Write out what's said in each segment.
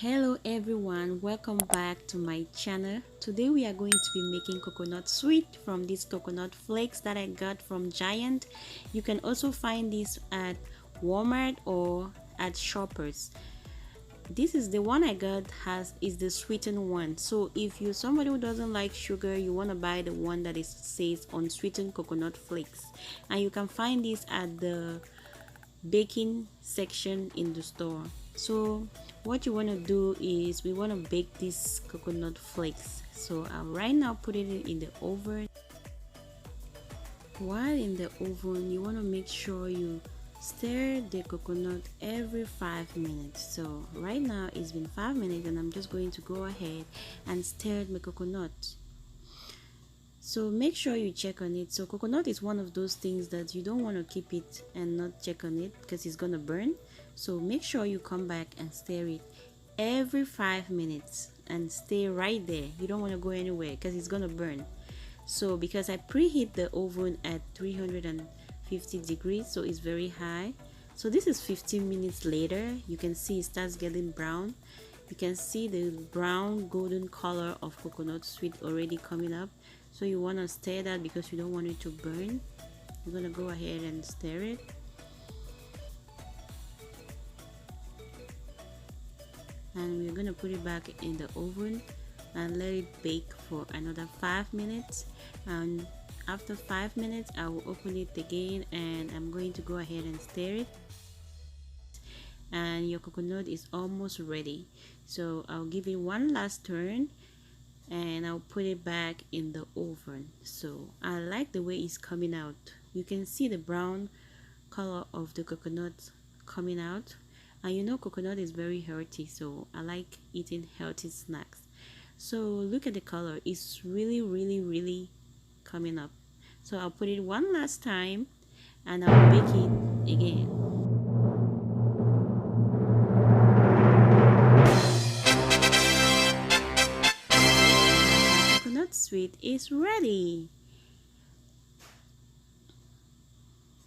Hello everyone, welcome back to my channel. Today we are going to be making coconut sweet from these coconut flakes that I got from Giant. You can also find this at Walmart or at Shoppers. This is the one I got is the sweetened one. So if you're somebody who doesn't like sugar, you want to buy the one that says unsweetened coconut flakes, and you can find this at the baking section in the store. So what you want to do is we want to bake these coconut flakes. So right now put it in the oven. While in the oven, you want to make sure you stir the coconut every 5 minutes. So right now it's been 5 minutes and I'm just going to go ahead and stir my coconut. So make sure you check on it. So coconut is one of those things that you don't want to keep it and not check on it because it's gonna burn. So make sure you come back and stir it every 5 minutes and stay right there. You don't want to go anywhere because it's gonna burn. So because I preheat the oven at 350 degrees, so it's very high. So this is 15 minutes later. You can see it starts getting brown. You can see the brown golden color of coconut sweet already coming up. So you want to stir that because you don't want it to burn. You're going to go ahead and stir it. And we're going to put it back in the oven and let it bake for another 5 minutes. And after 5 minutes I will open it again and I'm going to go ahead and stir it. And your coconut is almost ready. So I'll give it one last turn and I'll put it back in the oven. So I like the way it's coming out. You can see the brown color of the coconut coming out, and you know coconut is very healthy, so I like eating healthy snacks. So look at the color, it's really coming up. So I'll put it one last time and I'll bake it again. Sweet is ready.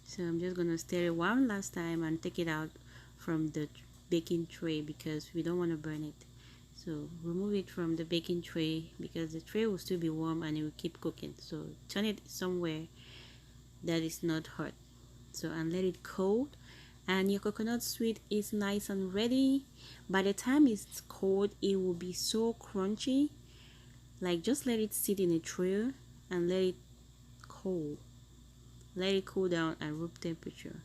So I'm just gonna stir it one last time and take it out from the baking tray because we don't want to burn it. So remove it from the baking tray because the tray will still be warm and it will keep cooking. So turn it somewhere that is not hot. So and let it cool, and your coconut sweet is nice and ready. By the time it's cold, it will be so crunchy. Like just let it sit in a tray and let it cool down at room temperature.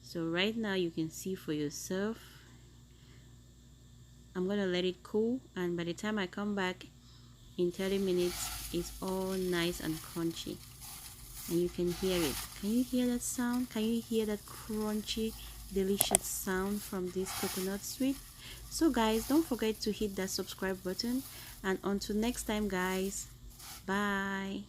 So right now you can see for yourself. I'm gonna let it cool, and by the time I come back in 30 minutes it's all nice and crunchy, and you can hear it. Can you hear that sound? Can you hear that crunchy delicious sound from this coconut sweet? So guys, don't forget to hit that subscribe button, and until next time guys, bye.